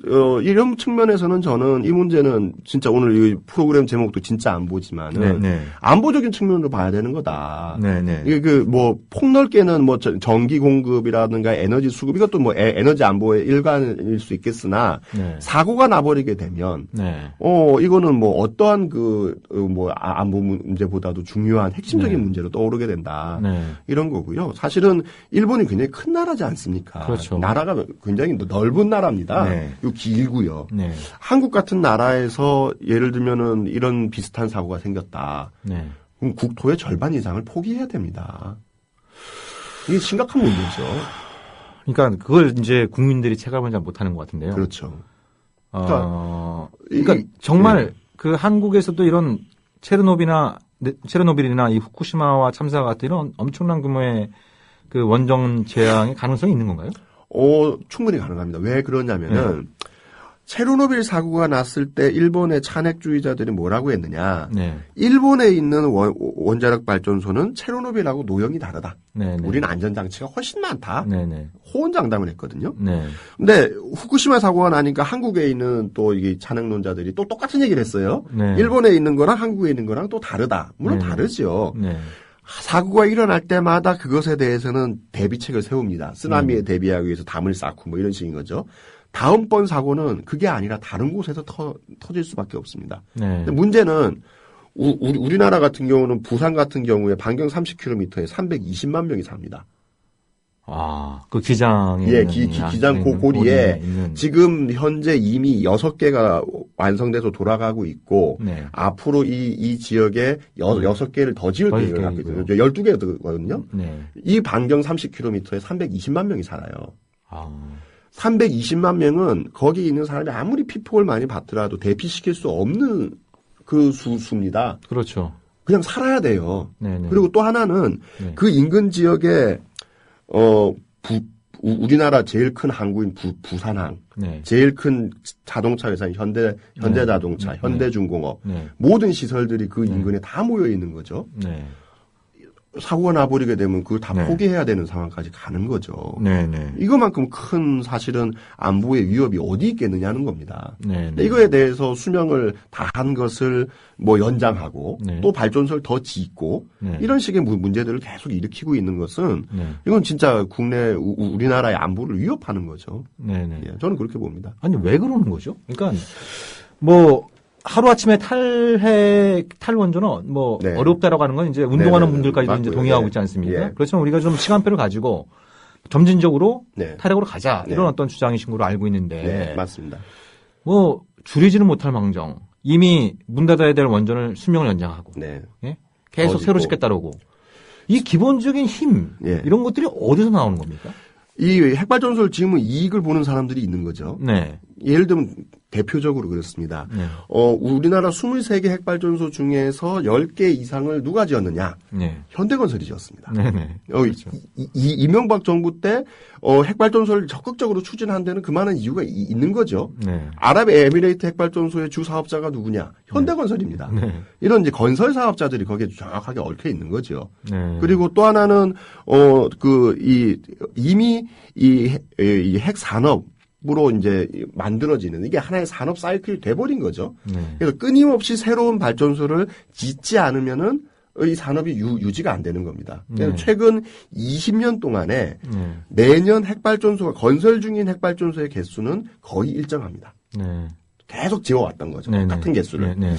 이런 측면에서는 저는 이 문제는 진짜 오늘 이 프로그램 제목도 진짜 안보지만은 안보적인 측면으로 봐야 되는 거다. 이게 폭넓게는 뭐 전기 공급이라든가 에너지 수급 이것도 뭐 에너지 안보의 일관일 수 있겠으나 사고가 나버리게 되면 이거는 뭐 어떠한 안보 문제보다도 중요한 핵심적인 문제로 떠오르게 된다. 이런 거고요. 사실은 일본이 굉장히 큰 나라지 않습니까? 그렇죠. 나라가 굉장히 넓은 나라입니다. 길고요. 한국 같은 나라에서 예를 들면은 이런 비슷한 사고가 생겼다. 그럼 국토의 절반 이상을 포기해야 됩니다. 이게 심각한 문제죠. 그러니까 그걸 이제 국민들이 체감을 잘 못하는 것 같은데요. 그렇죠. 그러니까 정말 그 한국에서도 이런 체르노빌이나 이 후쿠시마와 참사 같은 이런 엄청난 규모의 그 원전 재앙의 가능성이 있는 건가요? 충분히 가능합니다. 왜 그러냐면은 체르노빌 사고가 났을 때 일본의 찬핵주의자들이 뭐라고 했느냐. 일본에 있는 원자력 발전소는 체르노빌하고 노형이 다르다. 우리는 안전장치가 훨씬 많다. 호언장담을 했거든요. 근데 후쿠시마 사고가 나니까 한국에 있는 또 이게 찬핵론자들이 또 똑같은 얘기를 했어요. 일본에 있는 거랑 한국에 있는 거랑 또 다르다. 물론 다르죠. 사고가 일어날 때마다 그것에 대해서는 대비책을 세웁니다. 쓰나미에 대비하기 위해서 담을 쌓고 뭐 이런 식인 거죠. 다음번 사고는 그게 아니라 다른 곳에서 터질 수밖에 없습니다. 근데 문제는 우리나라 같은 경우는 부산 같은 경우에 반경 30km에 320만 명이 삽니다. 그 기장에 기장 고리에 지금 현재 이미 6개가 완성돼서 돌아가고 있고 앞으로 이 지역에 6개를 더 지을 계획을 갖고 있거든요. 12개거든요. 이 반경 30km에 320만 명이 살아요. 320만 명은 거기 있는 사람이 아무리 피폭을 많이 받더라도 대피시킬 수 없는 그 수입니다. 그렇죠. 그냥 살아야 돼요. 네네. 그리고 또 하나는 네. 그 인근 지역에 우리나라 제일 큰 항구인 부산항, 네. 제일 큰 자동차 회사인 현대자동차, 네. 현대중공업 네. 모든 시설들이 그 인근에 다 모여 있는 거죠. 네. 사고가 나버리게 되면 그걸 다 네. 포기해야 되는 상황까지 가는 거죠. 네네. 이거만큼 큰 사실은 안보의 위협이 어디 있겠느냐는 겁니다. 네네. 이거에 대해서 수명을 다한 것을 뭐 연장하고 네. 또 발전소를 더 짓고 네. 이런 식의 문제들을 계속 일으키고 있는 것은 네. 이건 진짜 국내 우리나라의 안보를 위협하는 거죠. 네네. 예, 저는 그렇게 봅니다. 아니 왜 그러는 거죠? 그러니까 뭐 하루아침에 탈원전은 뭐 네. 어렵다라고 하는 건 이제 운동하는 네네네. 분들까지도 이제 맞고요. 동의하고 예. 있지 않습니까? 예. 그렇지만 우리가 좀 시간표를 가지고 점진적으로 네. 탈핵으로 가자 이런 네. 어떤 주장이신 걸로 알고 있는데 네, 맞습니다. 뭐 줄이지는 못할 망정 이미 문 닫아야 될 원전을 수명을 연장하고 네. 예? 계속 더 새로 짓고. 짓겠다라고 이 기본적인 힘 예. 이런 것들이 어디서 나오는 겁니까? 이 핵발전소를 지으면 이익을 보는 사람들이 있는 거죠. 네. 예를 들면 대표적으로 그렇습니다. 네. 우리나라 23개 핵발전소 중에서 10개 이상을 누가 지었느냐? 네. 현대건설이 지었습니다. 네네. 그렇죠. 이명박 정부 때 핵발전소를 적극적으로 추진한 데는 그만한 이유가 있는 거죠. 네. 아랍에미레이트 핵발전소의 주 사업자가 누구냐? 현대건설입니다. 네. 이런 이제 건설 사업자들이 거기에 정확하게 얽혀 있는 거죠. 네. 그리고 또 하나는 이미 이 핵 산업으로 이제 만들어지는 이게 하나의 산업 사이클이 돼버린 거죠. 네. 그래서 끊임없이 새로운 발전소를 짓지 않으면은 이 산업이 유지가 안 되는 겁니다. 네. 최근 20년 동안에 네. 매년 핵발전소가 건설 중인 핵발전소의 개수는 거의 일정합니다. 네. 계속 지어왔던 거죠. 네네. 같은 개수를. 네네.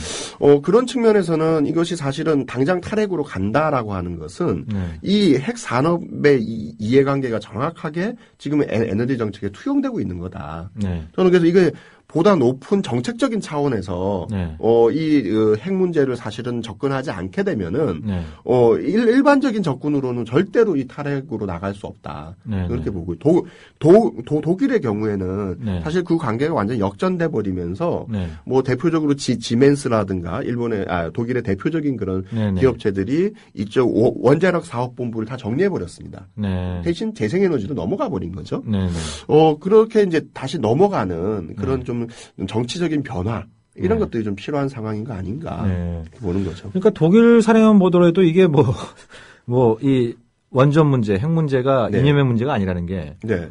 그런 측면에서는 이것이 사실은 당장 탈핵으로 간다라고 하는 것은 네. 이 핵 산업의 이해관계가 정확하게 지금 에너지 정책에 투영되고 있는 거다. 네. 저는 그래서 이게 보다 높은 정책적인 차원에서 네. 핵 문제를 사실은 접근하지 않게 되면은 네. 일반적인 접근으로는 절대로 이 탈핵으로 나갈 수 없다. 네. 그렇게 네. 보고 독일의 경우에는 네. 사실 그 관계가 완전히 역전돼 버리면서 네. 뭐 대표적으로 지멘스라든가 독일의 대표적인 그런 네. 네. 기업체들이 이쪽 원자력 사업본부를 다 정리해 버렸습니다. 네. 대신 재생에너지로 넘어가 버린 거죠. 네. 네. 그렇게 이제 다시 넘어가는 그런 네. 좀 정치적인 변화 이런 네. 것들이 좀 필요한 상황인 거 아닌가 네. 보는 거죠. 그러니까 독일 사례만 보더라도 이게 이 원전 문제, 핵 문제가 네. 이념의 문제가 아니라는 게 네.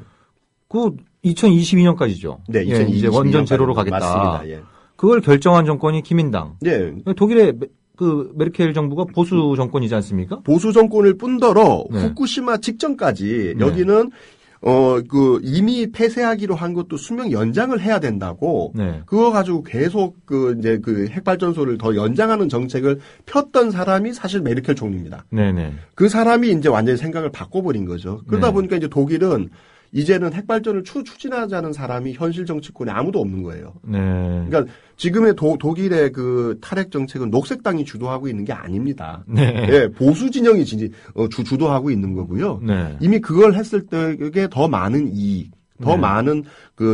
그 2022년까지죠. 네, 예, 이제 원전 제로로 가겠다. 맞습니다. 예. 그걸 결정한 정권이 김인당. 네. 독일의 그 메르켈 정부가 보수 정권이지 않습니까? 보수 정권일 뿐더러 네. 후쿠시마 직전까지 네. 여기는 이미 폐쇄하기로 한 것도 수명 연장을 해야 된다고 네. 그거 가지고 계속 핵발전소를 더 연장하는 정책을 폈던 사람이 사실 메르켈 총리입니다. 네네. 그 사람이 이제 완전히 생각을 바꿔버린 거죠. 그러다 네. 보니까 이제 독일은 이제는 핵발전을 추진하자는 사람이 현실 정치권에 아무도 없는 거예요. 네. 그러니까 지금의 독일의 그 탈핵 정책은 녹색당이 주도하고 있는 게 아닙니다. 네. 예, 보수 진영이 주도하고 있는 거고요. 네. 이미 그걸 했을 때 그게 더 많은 이익, 더 네. 많은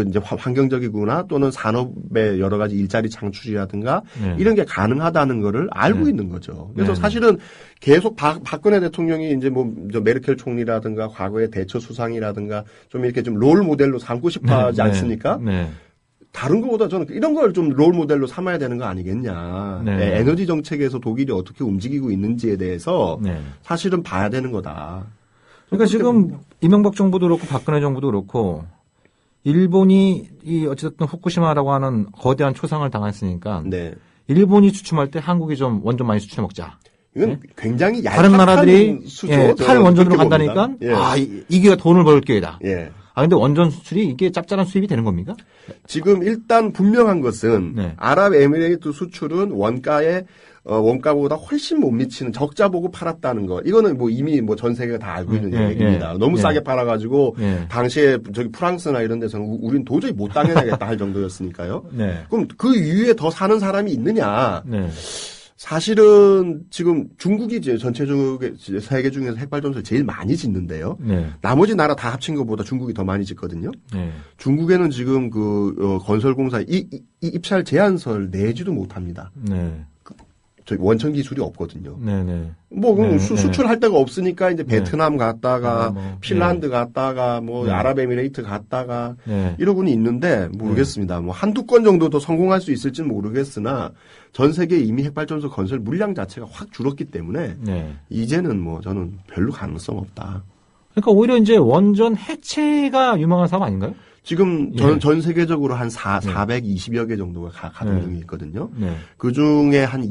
이제 환경적이구나 또는 산업의 여러 가지 일자리 창출이라든가 네. 이런 게 가능하다는 거를 알고 네. 있는 거죠. 그래서 네. 사실은 계속 박근혜 대통령이 이제 저 메르켈 총리라든가 과거의 대처 수상이라든가 좀 이렇게 좀 롤 모델로 삼고 싶어 하지 않습니까? 네. 다른 것보다 저는 이런 걸 좀 롤 모델로 삼아야 되는 거 아니겠냐. 네. 에너지 정책에서 독일이 어떻게 움직이고 있는지에 대해서 네. 사실은 봐야 되는 거다. 그러니까 지금 이명박 정부도 그렇고 박근혜 정부도 그렇고 일본이 어쨌든 후쿠시마라고 하는 거대한 초상을 당했으니까 네. 일본이 추춤할 때 한국이 좀 원전 많이 추춤해 먹자. 이건 네? 굉장히 다른 나라들이 수죠. 탈원전으로 간다니까 이게 돈을 벌 기회다. 예. 근데 원전 수출이 이게 짭짤한 수입이 되는 겁니까? 지금 일단 분명한 것은 네. 아랍에미레이트 수출은 원가보다 훨씬 못 미치는 적자 보고 팔았다는 거. 이거는 이미 전 세계가 다 알고 있는 얘기입니다. 너무 싸게 팔아가지고 당시에 프랑스나 이런 데서는 우린 도저히 못 당해내겠다 할 정도였으니까요. 네. 그럼 그 이후에 더 사는 사람이 있느냐? 네. 사실은 지금 중국이 전체적으로 세계 중에서 핵발전소를 제일 많이 짓는데요. 네. 나머지 나라 다 합친 것보다 중국이 더 많이 짓거든요. 네. 중국에는 지금 건설공사 입찰 제한서를 내지도 못합니다. 네. 원천 기술이 없거든요. 네네. 뭐 수출할 데가 없으니까 이제 베트남 갔다가 핀란드 갔다가 뭐 아랍에미레이트 갔다가 이러고는 있는데 모르겠습니다. 뭐 한두 건 정도 더 성공할 수 있을지는 모르겠으나 전 세계 이미 핵발전소 건설 물량 자체가 확 줄었기 때문에 이제는 뭐 저는 별로 가능성 없다. 그러니까 오히려 이제 원전 해체가 유망한 사업 아닌가요? 지금 전 세계적으로 한 420여 개 정도가 가동 중에 있거든요. 그 중에 향후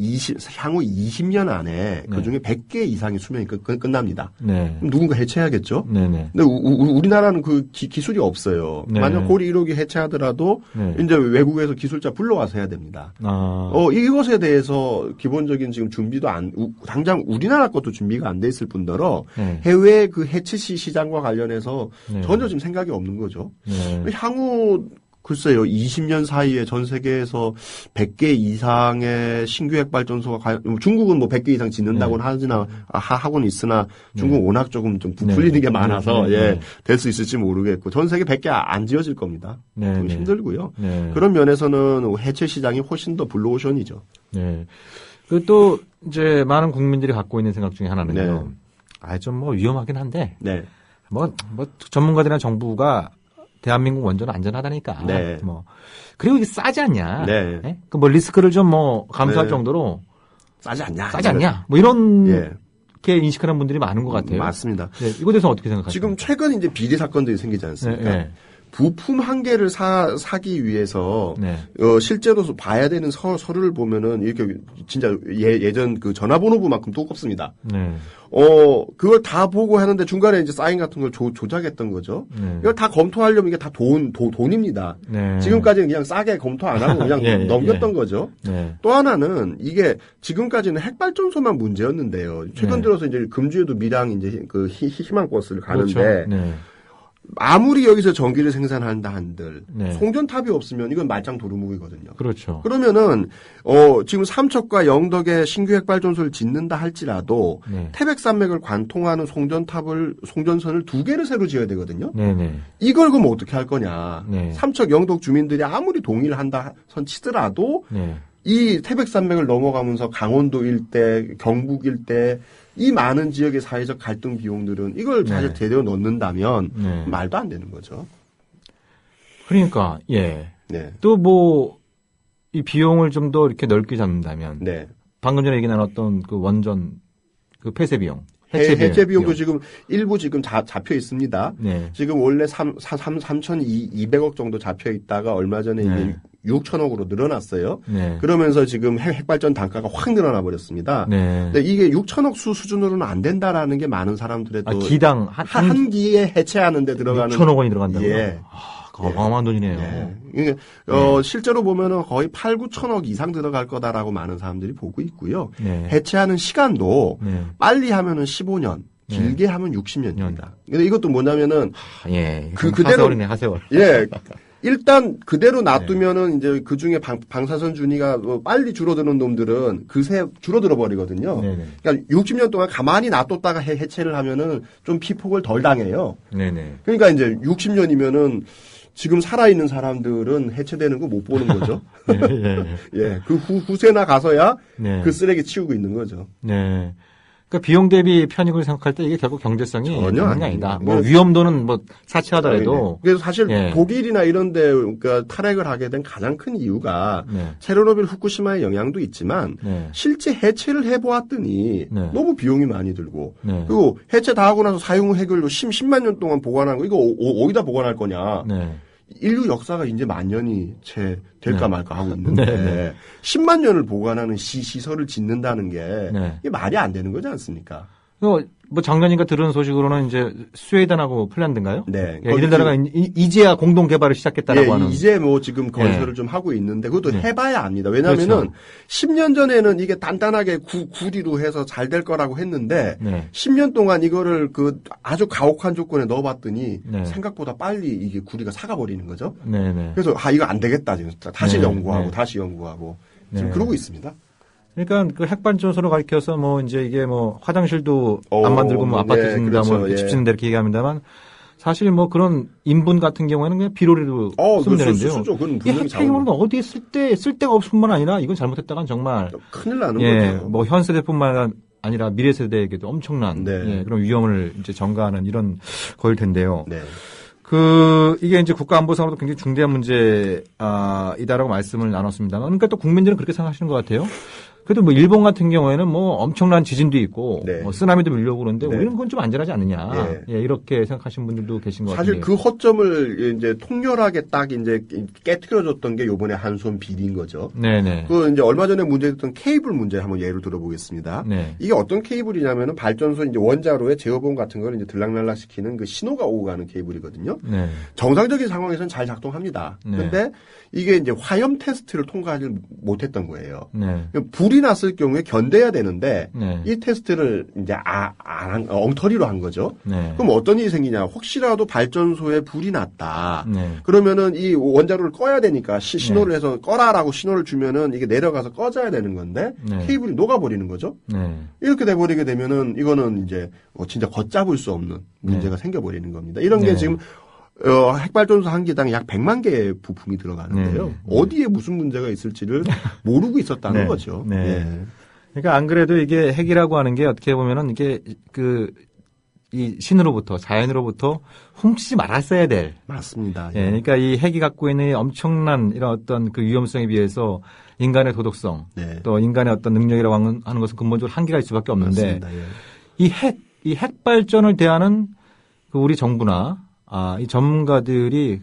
20년 안에 그 중에 100개 이상의 수명이 끝납니다. 그럼 누군가 해체해야겠죠? 근데 우리나라는 그 기술이 없어요. 만약 고리 1호기 해체하더라도 이제 외국에서 기술자 불러와서 해야 됩니다. 이것에 대해서 기본적인 지금 준비도 당장 우리나라 것도 준비가 안 돼 있을 뿐더러 해외 그 해체 시장과 관련해서 전혀 지금 생각이 없는 거죠. 향후 글쎄요 20년 사이에 전 세계에서 100개 이상의 신규 핵발전소가 중국은 뭐 100개 이상 짓는다고는 하고는 있으나 중국은 워낙 좀 부풀리는 게 많아서 될 수 있을지 모르겠고 전 세계 100개 안 지어질 겁니다. 좀 힘들고요. 그런 면에서는 해체 시장이 훨씬 더 블루오션이죠. 그 또 이제 많은 국민들이 갖고 있는 생각 중에 하나는요. 좀 뭐 위험하긴 한데 뭐 전문가들이나 정부가 대한민국 원전은 안전하다니까. 그리고 이게 싸지 않냐. 그 뭐 리스크를 좀 뭐 감수할 정도로 싸지 않냐. 뭐 이런 게 인식하는 분들이 많은 것 같아요. 맞습니다. 이거에 대해서 어떻게 생각하세요? 지금 최근 이제 비리 사건들이 생기지 않습니까? 부품 한 개를 사기 위해서 실제로 봐야 되는 서류를 보면은 이렇게 진짜 예전 그 전화번호부만큼 두껍습니다. 그걸 다 보고 하는데 중간에 이제 사인 같은 걸 조작했던 거죠. 이걸 다 검토하려면 이게 다 돈입니다. 지금까지는 그냥 싸게 검토 안 하고 그냥 넘겼던 거죠. 또 하나는 이게 지금까지는 핵발전소만 문제였는데요. 최근 들어서 이제 금주에도 미랑 이제 그 희망버스를 가는데 아무리 여기서 전기를 생산한다 한들 송전탑이 없으면 이건 말짱 도루묵이거든요. 그렇죠. 그러면은 지금 삼척과 영덕에 신규 핵발전소를 짓는다 할지라도 태백산맥을 관통하는 송전선을 2개를 새로 지어야 되거든요. 이걸 그럼 어떻게 할 거냐? 삼척 영덕 주민들이 아무리 동의를 한다 선 치더라도 이 태백산맥을 넘어가면서 강원도 일대, 경북 일대 이 많은 지역의 사회적 갈등 비용들은 이걸 사실 제대로 넣는다면 말도 안 되는 거죠. 그러니까 또 뭐 이 비용을 좀 더 이렇게 넓게 잡는다면 방금 전에 얘기 나눴던 그 원전 그 폐쇄 비용. 해체 비용도 지금 일부 지금 잡혀 있습니다. 지금 원래 3,200억 정도 잡혀 있다가 얼마 전에 이게 6천억으로 늘어났어요. 그러면서 지금 핵발전 단가가 확 늘어나 버렸습니다. 근데 이게 6천억 수준으로는 안 된다라는 게 많은 사람들의 또 기당 한 기에 해체하는 데 들어가는 6천억 원이 들어간다고요? 어마어마한 돈이네요. 실제로 보면은 거의 8, 9천억 이상 들어갈 거다라고 많은 사람들이 보고 있고요. 해체하는 시간도 빨리 하면은 15년, 길게 하면 60년입니다. 근데 이것도 뭐냐면은 그대로 하세월. 일단 그대로 놔두면은 이제 그 중에 방사선 준위가 빨리 줄어드는 놈들은 그새 줄어들어 버리거든요. 그러니까 60년 동안 가만히 놔뒀다가 해체를 하면은 좀 피폭을 덜 당해요. 그러니까 이제 60년이면은 지금 살아있는 사람들은 해체되는 거 못 보는 거죠. 그 후세나 가서야 그 쓰레기 치우고 있는 거죠. 그러니까 비용 대비 편익을 생각할 때 이게 결국 경제성이 전혀 아니다. 뭐 위험도는 뭐 사치하더라도. 그래서 사실 독일이나 이런데 그러니까 탈핵을 하게 된 가장 큰 이유가 체르노빌 후쿠시마의 영향도 있지만 실제 해체를 해보았더니 너무 비용이 많이 들고 그리고 해체 다 하고 나서 사용 해결로 10만 년 동안 보관한 거 이거 어디다 보관할 거냐. 인류 역사가 이제 만 년이 채 될까 말까 하고 있는데 10만 년을 보관하는 시설을 짓는다는 게 이게 말이 안 되는 거지 않습니까? 뭐 작년인가 들은 소식으로는 이제 스웨덴하고 핀란드인가요? 이들 나라가 이제야 공동 개발을 시작했다라고 하는. 이제 뭐 지금 건설을 좀 하고 있는데 그것도 해봐야 압니다. 왜냐하면은 10년 전에는 이게 단단하게 구리로 해서 잘 될 거라고 했는데 10년 동안 이거를 그 아주 가혹한 조건에 넣어봤더니 생각보다 빨리 이게 구리가 사가버리는 거죠. 그래서 이거 안 되겠다 지금 다시 연구하고 다시 연구하고 지금 그러고 있습니다. 그러니까 그 핵발전소로 가리켜서 뭐 이제 이게 뭐 화장실도 안 만들고 뭐 아파트 짓는다 뭐 집 짓는다 이렇게 얘기합니다만 사실 뭐 그런 인분 같은 경우에는 그냥 비료로 쓰면 되는데요. 쓰죠. 그건 이 핵폐기물은 어디에 쓸 데가 없을 뿐만 아니라 이건 잘못했다가는 정말 큰일 나는 거죠. 뭐 현 세대뿐만 아니라 미래 세대에게도 엄청난 네. 그런 위험을 이제 전가하는 이런 거일 텐데요. 네. 이게 이제 국가안보상으로도 굉장히 중대한 문제이다라고 말씀을 나눴습니다만, 그러니까 또 국민들은 그렇게 생각하시는 것 같아요. 그래도 뭐 일본 같은 경우에는 뭐 엄청난 지진도 있고, 네. 뭐 쓰나미도 밀려오고 그러는데 네. 우리는 그건 좀 안전하지 않느냐. 네. 예, 이렇게 생각하시는 분들도 계신 것 같아요. 사실 그 허점을 이제 통렬하게 딱 이제 깨트려줬던 게 요번에 한손 비리인 거죠. 네네. 그 이제 얼마 전에 문제됐던 케이블 문제 한번 예를 들어보겠습니다. 네. 이게 어떤 케이블이냐면은 발전소 이제 원자로의 제어봉 같은 걸 이제 들락날락 시키는 그 신호가 오고 가는 케이블이거든요. 네. 정상적인 상황에서는 잘 작동합니다. 네. 근데 이게 이제 화염 테스트를 통과하지 못했던 거예요. 네. 불이 났을 경우에 견뎌야 되는데 네. 이 테스트를 이제 엉터리로 한 거죠. 네. 그럼 어떤 일이 생기냐? 혹시라도 발전소에 불이 났다. 네. 그러면은 이 원자로를 꺼야 되니까 신호를 해서 꺼라라고 신호를 주면은 이게 내려가서 꺼져야 되는 건데 네. 케이블이 녹아버리는 거죠. 네. 이렇게 돼버리게 되면은 이거는 이제 진짜 걷잡을 수 없는 문제가 생겨버리는 겁니다. 이런 게 네. 지금 핵발전소 한 개당 약 100만 개의 부품이 들어가는데요. 네. 어디에 무슨 문제가 있을지를 모르고 있었다는 네. 거죠. 네. 예. 그러니까 안 그래도 이게 핵이라고 하는 게 어떻게 보면은 이게 이 신으로부터 자연으로부터 훔치지 말았어야 될. 맞습니다. 예. 그러니까 이 핵이 갖고 있는 엄청난 이런 어떤 그 위험성에 비해서 인간의 도덕성, 네. 또 인간의 어떤 능력이라고 하는 것은 근본적으로 한계가 있을 수밖에 없는데 맞습니다. 예. 이 핵 발전을 대하는 그 우리 정부나 이 전문가들이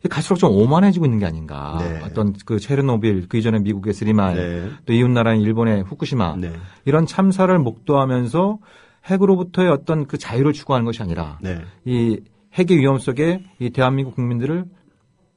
갈수록 좀 오만해지고 있는 게 아닌가. 네. 어떤 그 체르노빌, 그 이전에 미국의 스리마이, 네. 또 이웃 나라인 일본의 후쿠시마 네. 이런 참사를 목도하면서 핵으로부터의 어떤 그 자유를 추구하는 것이 아니라 네. 이 핵의 위험 속에 이 대한민국 국민들을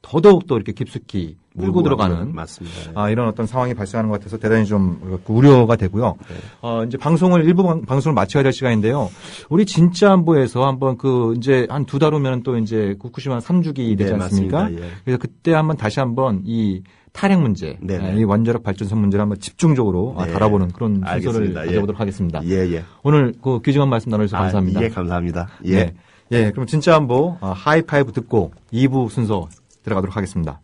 더더욱 이렇게 깊숙이 끌고 들어가는 맞습니다. 이런 어떤 상황이 발생하는 것 같아서 대단히 좀 우려가 되고요. 네. 이제 일부 방송을 마쳐야 될 시간인데요. 우리 진짜 안보에서 한번 이제 한 2달 후면 또 이제 후쿠시마 3주기 되지 네, 않습니까? 맞습니다. 예. 그래서 그때 다시 한번 이 탈핵 문제, 이 원자력 발전소 문제를 한번 집중적으로 네. 다뤄보는 그런 순서를 알겠습니다. 가져보도록 하겠습니다. 예. 오늘 그 귀중한 말씀 나눠주셔서 감사합니다. 예, 감사합니다. 예. 네. 예, 그럼 진짜 안보 하이파이브 듣고 2부 순서 들어가도록 하겠습니다.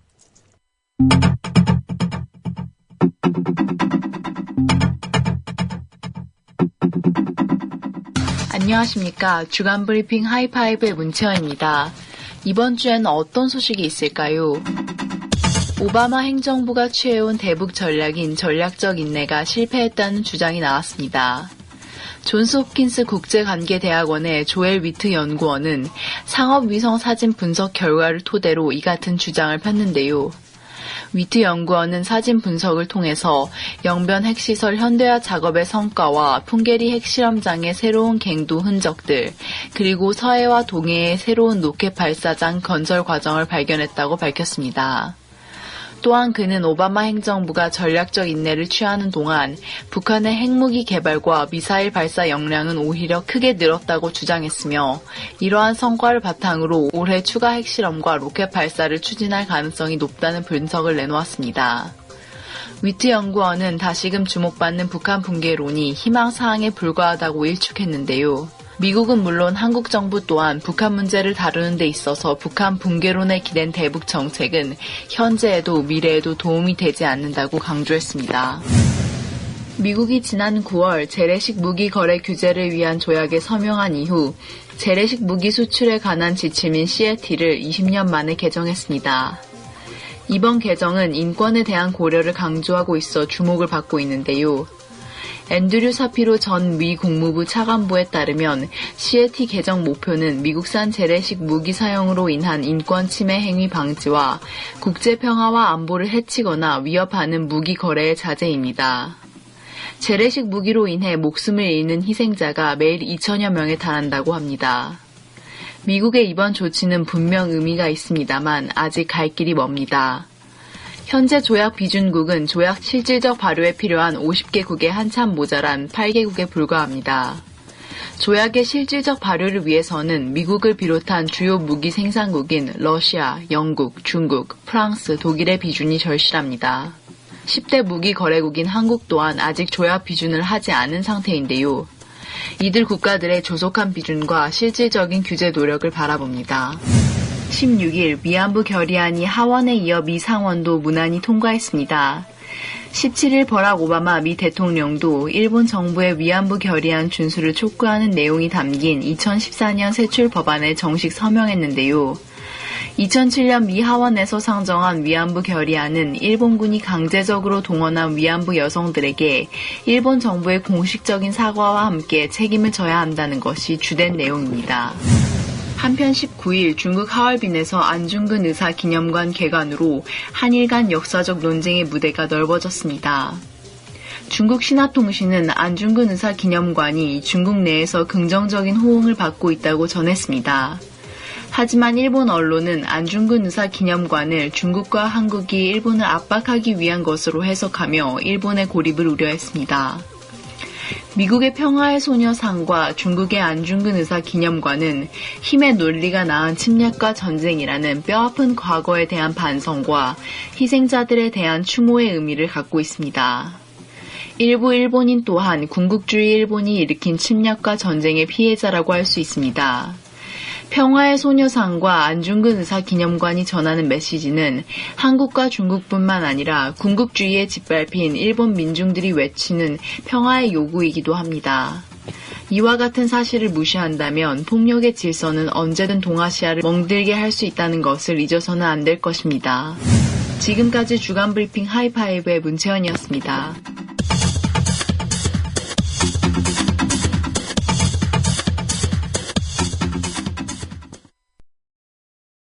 안녕하십니까. 주간 브리핑 하이파이브의 문채원입니다. 이번 주에는 어떤 소식이 있을까요? 오바마 행정부가 취해온 대북 전략인 전략적 인내가 실패했다는 주장이 나왔습니다. 존스 홉킨스 국제관계대학원의 조엘 위트 연구원은 상업위성 사진 분석 결과를 토대로 이 같은 주장을 폈는데요. 위트 연구원은 사진 분석을 통해서 영변 핵시설 현대화 작업의 성과와 풍계리 핵실험장의 새로운 갱도 흔적들, 그리고 서해와 동해의 새로운 로켓 발사장 건설 과정을 발견했다고 밝혔습니다. 또한 그는 오바마 행정부가 전략적 인내를 취하는 동안 북한의 핵무기 개발과 미사일 발사 역량은 오히려 크게 늘었다고 주장했으며 이러한 성과를 바탕으로 올해 추가 핵실험과 로켓 발사를 추진할 가능성이 높다는 분석을 내놓았습니다. 위트 연구원은 다시금 주목받는 북한 붕괴론이 희망사항에 불과하다고 일축했는데요. 미국은 물론 한국 정부 또한 북한 문제를 다루는 데 있어서 북한 붕괴론에 기댄 대북 정책은 현재에도 미래에도 도움이 되지 않는다고 강조했습니다. 미국이 지난 9월 재래식 무기 거래 규제를 위한 조약에 서명한 이후 재래식 무기 수출에 관한 지침인 CFT를 20년 만에 개정했습니다. 이번 개정은 인권에 대한 고려를 강조하고 있어 주목을 받고 있는데요. 앤드류 사피로 전 미 국무부 차관보에 따르면 CFT 개정 목표는 미국산 재래식 무기 사용으로 인한 인권 침해 행위 방지와 국제 평화와 안보를 해치거나 위협하는 무기 거래의 자제입니다. 재래식 무기로 인해 목숨을 잃는 희생자가 매일 2천여 명에 달한다고 합니다. 미국의 이번 조치는 분명 의미가 있습니다만 아직 갈 길이 멉니다. 현재 조약 비준국은 조약 실질적 발효에 필요한 50개국에 한참 모자란 8개국에 불과합니다. 조약의 실질적 발효를 위해서는 미국을 비롯한 주요 무기 생산국인 러시아, 영국, 중국, 프랑스, 독일의 비준이 절실합니다. 10대 무기 거래국인 한국 또한 아직 조약 비준을 하지 않은 상태인데요. 이들 국가들의 조속한 비준과 실질적인 규제 노력을 바라봅니다. 16일 위안부 결의안이 하원에 이어 미 상원도 무난히 통과했습니다. 17일 버락 오바마 미 대통령도 일본 정부의 위안부 결의안 준수를 촉구하는 내용이 담긴 2014년 세출 법안에 정식 서명했는데요. 2007년 미 하원에서 상정한 위안부 결의안은 일본군이 강제적으로 동원한 위안부 여성들에게 일본 정부의 공식적인 사과와 함께 책임을 져야 한다는 것이 주된 내용입니다. 한편 19일 중국 하얼빈에서 안중근 의사 기념관 개관으로 한일 간 역사적 논쟁의 무대가 넓어졌습니다. 중국 신화통신은 안중근 의사 기념관이 중국 내에서 긍정적인 호응을 받고 있다고 전했습니다. 하지만 일본 언론은 안중근 의사 기념관을 중국과 한국이 일본을 압박하기 위한 것으로 해석하며 일본의 고립을 우려했습니다. 미국의 평화의 소녀상과 중국의 안중근 의사 기념관은 힘의 논리가 낳은 침략과 전쟁이라는 뼈아픈 과거에 대한 반성과 희생자들에 대한 추모의 의미를 갖고 있습니다. 일부 일본인 또한 군국주의 일본이 일으킨 침략과 전쟁의 피해자라고 할 수 있습니다. 평화의 소녀상과 안중근 의사 기념관이 전하는 메시지는 한국과 중국뿐만 아니라 군국주의에 짓밟힌 일본 민중들이 외치는 평화의 요구이기도 합니다. 이와 같은 사실을 무시한다면 폭력의 질서는 언제든 동아시아를 멍들게 할 수 있다는 것을 잊어서는 안 될 것입니다. 지금까지 주간 브리핑 하이파이브의 문채연이었습니다.